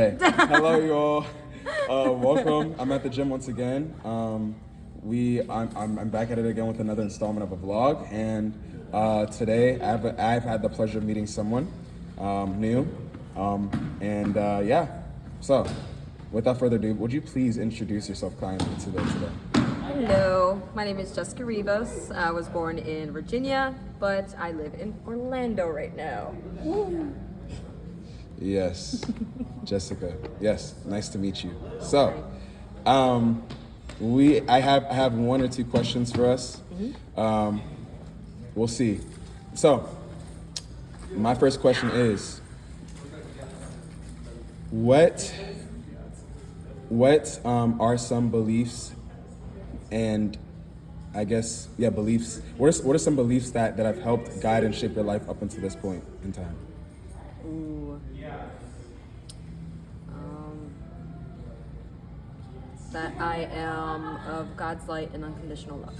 Hey, hello, you all. Welcome. I'm at the gym once again. I'm back at it again with another installment of a vlog, and today I've had the pleasure of meeting someone new, yeah. So, without further ado, would you please introduce yourself kindly today? Hello, my name is Jessica Rivas. I was born in Virginia, but I live in Orlando right now. Yes, Jessica. Yes, nice to meet you. So, I have one or two questions for us. We'll see. So, my first question is, what are some beliefs and beliefs. What are some beliefs that have helped guide and shape your life up until this point in time? Ooh. That I am of God's light and unconditional love.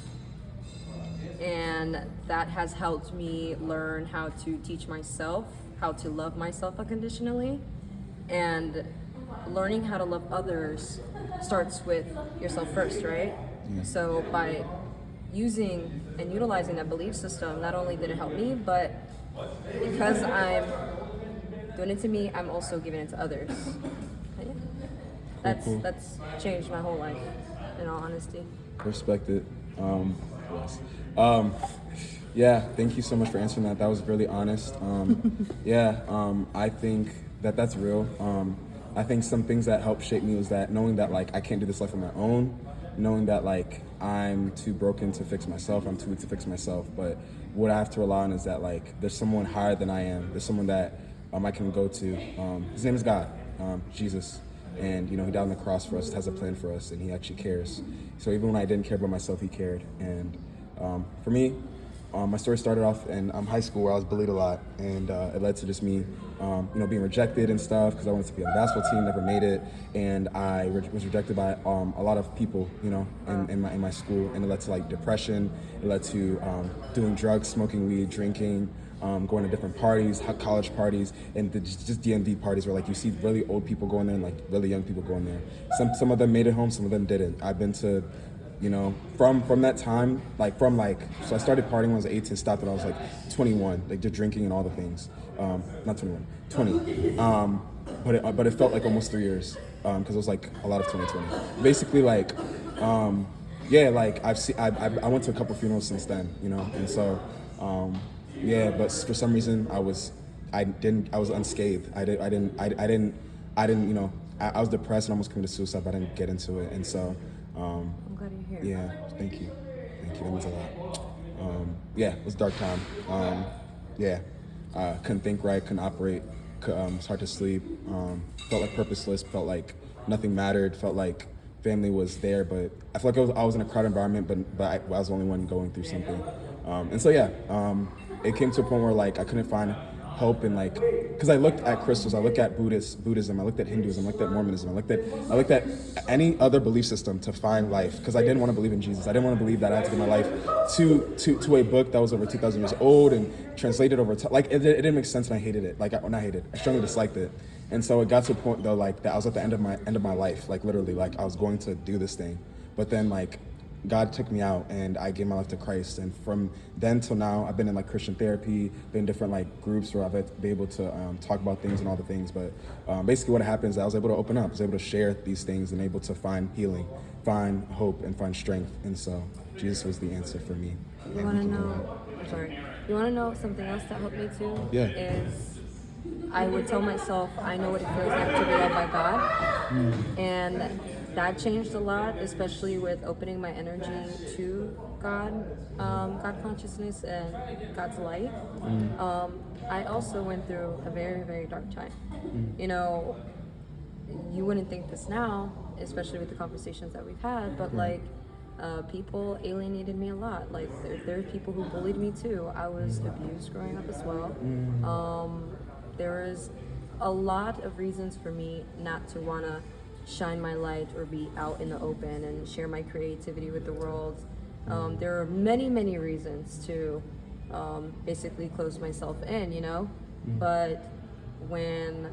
And that has helped me learn how to teach myself how to love myself unconditionally. And learning how to love others starts with yourself first, right? Yeah. So by using and utilizing that belief system, not only did it help me, but because I'm doing it to me, I'm also giving it to others. Cool. That's changed my whole life, in all honesty. Respect it. Yes. Yeah, thank you so much for answering that. That was really honest. I think that's real. I think some things that helped shape me was that knowing that like I can't do this life on my own, knowing that like I'm too broken to fix myself, I'm too weak to fix myself. But what I have to rely on is that like there's someone higher than I am. There's someone that I can go to. His name is God, Jesus. And he died on the cross for us, has a plan for us, and he actually cares. So even when I didn't care about myself, he cared. And for me, my story started off in high school where I was bullied a lot, and it led to just me, being rejected and stuff because I wanted to be on the basketball team, never made it, and I was rejected by a lot of people, in my school, and it led to like depression. It led to doing drugs, smoking weed, drinking. Going to different parties, college parties, and just DMV parties where like you see really old people going there and like really young people going there. Some of them made it home, some of them didn't. I've been to, from that time, so I started partying when I was 18, stopped when I was like 21, like just drinking and all the things. Not 21, 20. But it felt like almost 3 years because it was like a lot of 2020. Basically, I went to a couple funerals since then, and so. But for some reason I was unscathed. I was depressed and almost committed suicide, but I didn't get into it. And so, I'm glad you're here. Yeah, thank you. That means a lot. It was a dark time. Couldn't think right, couldn't operate, it was hard to sleep, felt like purposeless, felt like nothing mattered, felt like family was there, but I felt like I was in a crowded environment, but I was the only one going through something. It came to a point where like I couldn't find hope in because I looked at crystals, I looked at Buddhism, I looked at Hinduism, I looked at Mormonism, I looked at any other belief system to find life because I didn't want to believe in Jesus. I didn't want to believe that I had to give my life to a book that was over 2,000 years old and translated over time. It didn't make sense, and I hated it. I strongly disliked it. And so it got to a point though that I was at the end of my life, literally, I was going to do this thing, but then God took me out and I gave my life to Christ. And from then till now, I've been in Christian therapy, been in different groups where I've been able to talk about things and all the things. But basically what happens is I was able to open up, I was able to share these things and able to find healing, find hope, and find strength. And so Jesus was the answer for me. You want to know? I'm sorry. You want to know something else that helped me too? Yeah. Is I would tell myself I know what it feels like to be loved by God, and that changed a lot, especially with opening my energy to God, God consciousness and God's light. I also went through a very, very dark time. You wouldn't think this now, especially with the conversations that we've had, but people alienated me a lot. There's people who bullied me too. I was abused growing up as well. There was a lot of reasons for me not to want to shine my light or be out in the open and share my creativity with the world. There are many, many reasons to basically close myself in, But when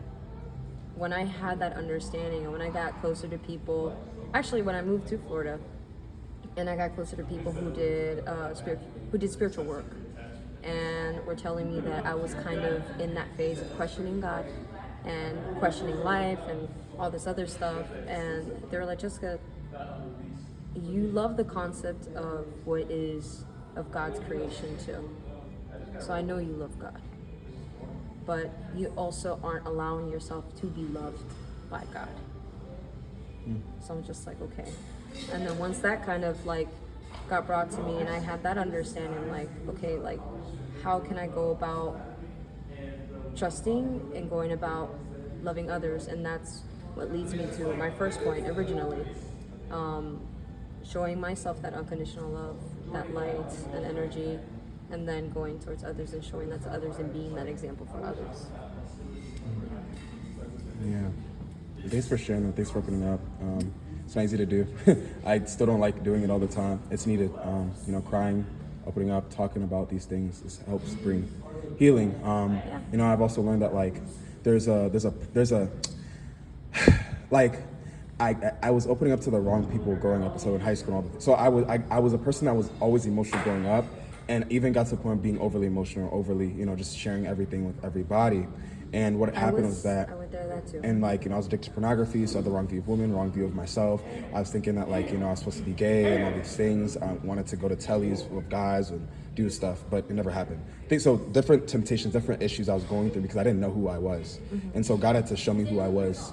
when I had that understanding and when I got closer to people, actually when I moved to Florida, and I got closer to people who did spiritual work, and were telling me that I was kind of in that phase of questioning God and questioning life and all this other stuff, and they were like, Jessica, you love the concept of what is of God's creation too. So I know you love God, but you also aren't allowing yourself to be loved by God. So I'm just like, okay. And then once that kind of like got brought to me and I had that understanding, like, okay, like how can I go about trusting and going about loving others? And that's what leads me to my first point originally. Showing myself that unconditional love, that light and energy, and then going towards others and showing that to others and being that example for others. Yeah. Thanks for sharing that. Thanks for opening up. It's not easy to do. I still don't like doing it all the time. It's needed. Crying, opening up, talking about these things, this helps bring healing. I've also learned that like there's a like I was opening up to the wrong people growing up. So in high school, and all so I was a person that was always emotional growing up, and even got to the point of being overly emotional, overly just sharing everything with everybody. And what happened was that I went there that too. And I was addicted to pornography, so I had the wrong view of women, wrong view of myself. I was thinking that I was supposed to be gay and all these things. I wanted to go to tellies with guys and do stuff, but it never happened. I think so. Different temptations, different issues I was going through because I didn't know who I was, and so God had to show me who I was.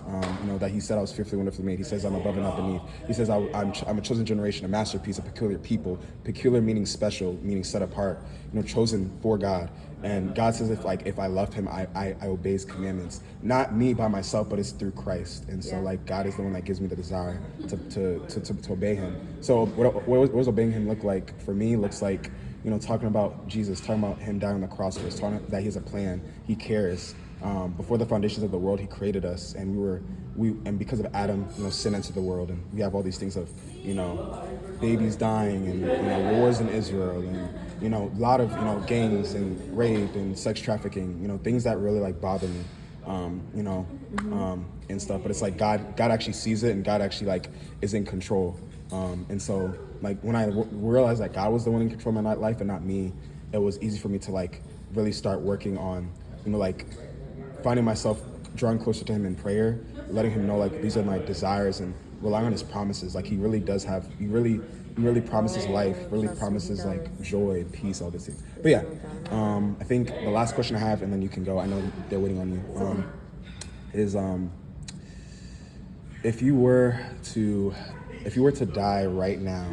That He said I was fearfully, wonderfully made. He says I'm above and not beneath. He says I'm a chosen generation, a masterpiece, a peculiar people. Peculiar meaning special, meaning set apart. Chosen for God. And God says if I love Him, I obey His commandments. Not me by myself, but it's through Christ. And so God is the one that gives me the desire to obey Him. So what does obeying Him look like? For me, it looks like talking about Jesus, talking about Him dying on the cross for us, talking that He has a plan, He cares. Before the foundations of the world, He created us, and and because of Adam, sin entered the world, and we have all these things of babies dying, and wars in Israel, and a lot of gangs and rape and sex trafficking, things that really bother me, and stuff. But it's like God actually sees it, and God actually is in control. And so when I realized that God was the one in control of my life and not me, it was easy for me to really start working on finding myself drawing closer to Him in prayer, letting Him know these are my desires, and relying on His promises. He really does have, He really promises life, really promises joy, peace, all these things. But yeah, I think the last question I have, and then you can go, I know they're waiting on you, is if you were to die right now,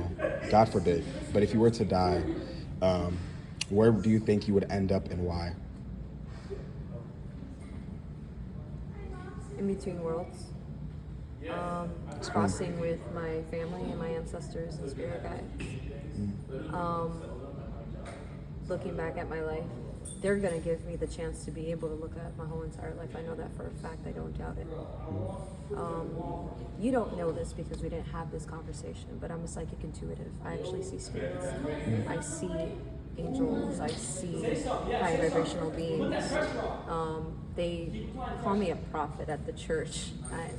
God forbid, but if you were to die, where do you think you would end up and why? In between worlds. Crossing with my family and my ancestors and spirit guides. Looking back at my life, they're going to give me the chance to be able to look at my whole entire life. I know that for a fact. I don't doubt it. You don't know this because we didn't have this conversation, but I'm a psychic intuitive. I actually see spirits. I see angels. I see high vibrational beings. They call me a prophet at the church. I'm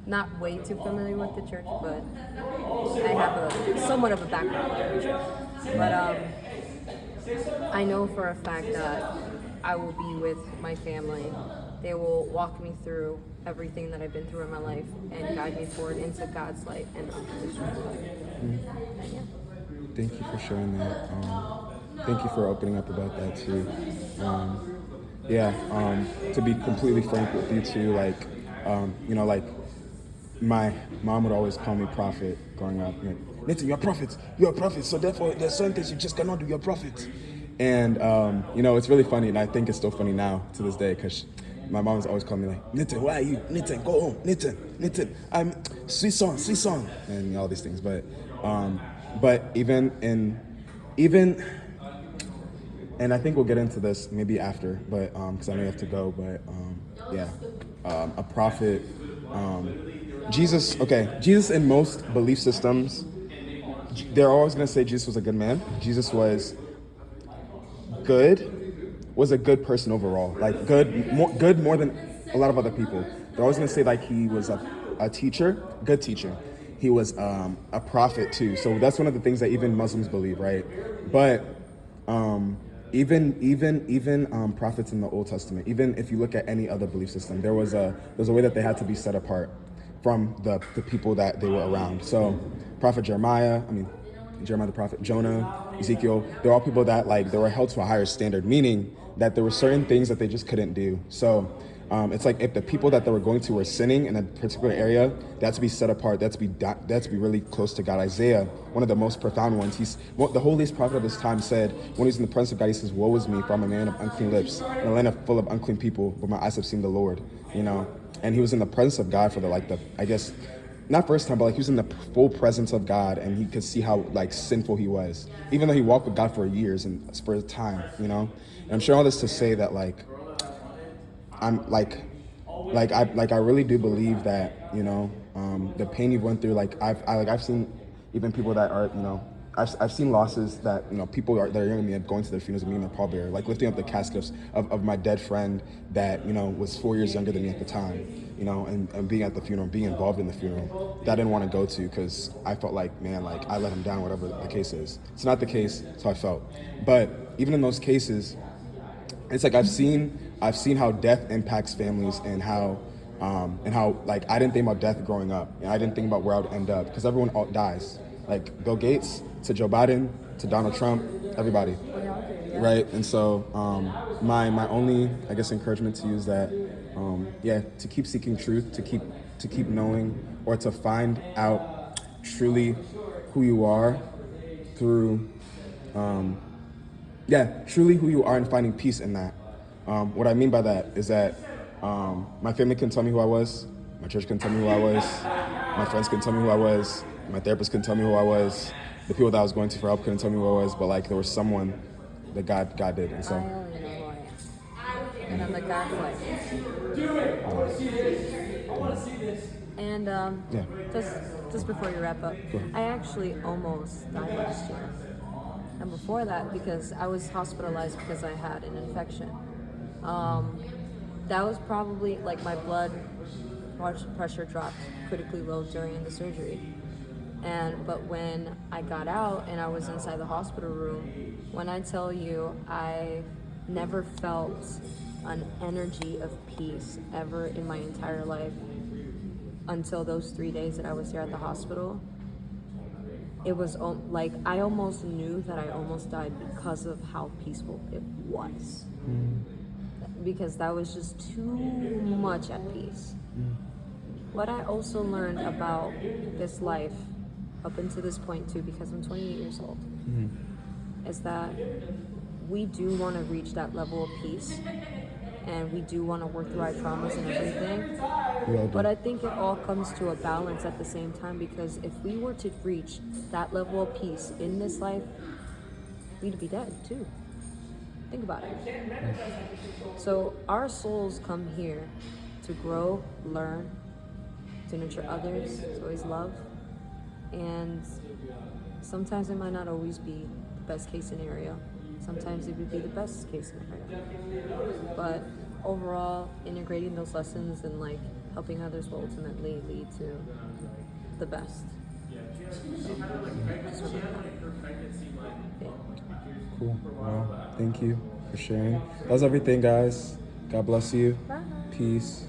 not way too familiar with the church, but I have somewhat of a background in the church. But I know for a fact that I will be with my family. They will walk me through everything that I've been through in my life and guide me forward into God's light and unconditional love. And yeah. Thank you for sharing that. Thank you for opening up about that too. To be completely frank with you too, my mom would always call me prophet growing up. Nathan, you're a prophet, so therefore there's certain things you just cannot do, you're a prophet. And, it's really funny, and I think it's still funny now to this day, because my mom's always calling me Nathan, where are you? Nathan, go home. Nathan, I'm sweet song, and all these things. But even, and I think we'll get into this maybe after, but because I know you have to go, but a prophet, Jesus in most belief systems, they're always going to say Jesus was a good man. Jesus was a good person overall, good more than a lot of other people. they're always gonna say like he was a teacher, good teacher. He was a prophet too. So that's one of the things that even Muslims believe, right? But even prophets in the Old Testament, even if you look at any other belief system, there's a way that they had to be set apart from the people that they were around. So Prophet Jeremiah the prophet, Jonah, Ezekiel, they're all people that like they were held to a higher standard, meaning that there were certain things that they just couldn't do. So it's like if the people that they were going to were sinning in a particular area, they had to be set apart. They had to be really close to God. Isaiah, one of the most profound ones, the holiest prophet of his time said, when he's in the presence of God, he says, "Woe is me, for I'm a man of unclean lips, in a land full of unclean people, but my eyes have seen the Lord." You know, and he was in the presence of God for I guess, not first time, but like he was in the full presence of God, and he could see how like sinful he was, even though he walked with God for years and for a time, you know. And I'm sharing all this to say that I'm I really do believe that, you know, the pain you've went through, I've seen even people that are, you know, I've seen losses that, you know, people that are younger than me going to their funerals and being their pallbearer, like lifting up the casket of my dead friend that, you know, was 4 years younger than me at the time, you know, and being at the funeral, being involved in the funeral that I didn't want to go to because I felt like, man, like I let him down, whatever the case is. It's not the case, so I felt. But even in those cases, it's like I've seen how death impacts families and how like I didn't think about death growing up, and I didn't think about where I would end up because everyone dies, like Bill Gates to Joe Biden to Donald Trump, everybody, right? And so my only, I guess, encouragement to you is that to keep seeking truth, to keep knowing, or to find out truly who you are through truly who you are and finding peace in that. What I mean by that is that my family can tell me who I was, my church can tell me who I was, my friends can tell me who I was, my therapist can tell me who I was, the people that I was going to for help couldn't tell me who I was, but like there was someone that God did, and so. I only know who I am, and I'm the God who I am. And just before you wrap up, I actually almost died last year. And before that, because I was hospitalized because I had an infection. That was probably like my blood pressure dropped critically low during the surgery. But when I got out and I was inside the hospital room, when I tell you I never felt an energy of peace ever in my entire life until those 3 days that I was here at the hospital. It was like I almost knew that I almost died because of how peaceful it was. Because that was just too much at peace. What I also learned about this life up until this point too, because I'm 28 years old, is that we do want to reach that level of peace, and we do want to work through our traumas and everything. But I think it all comes to a balance at the same time, because if we were to reach that level of peace in this life, we'd be dead too. Think about it. So our souls come here to grow, learn, to nurture others, to always love. And sometimes it might not always be the best case scenario. Sometimes it would be the best case scenario. But overall, integrating those lessons and like helping others will ultimately lead to the best. Cool. Well, thank you for sharing. That was everything, guys. God bless you. Bye. Peace.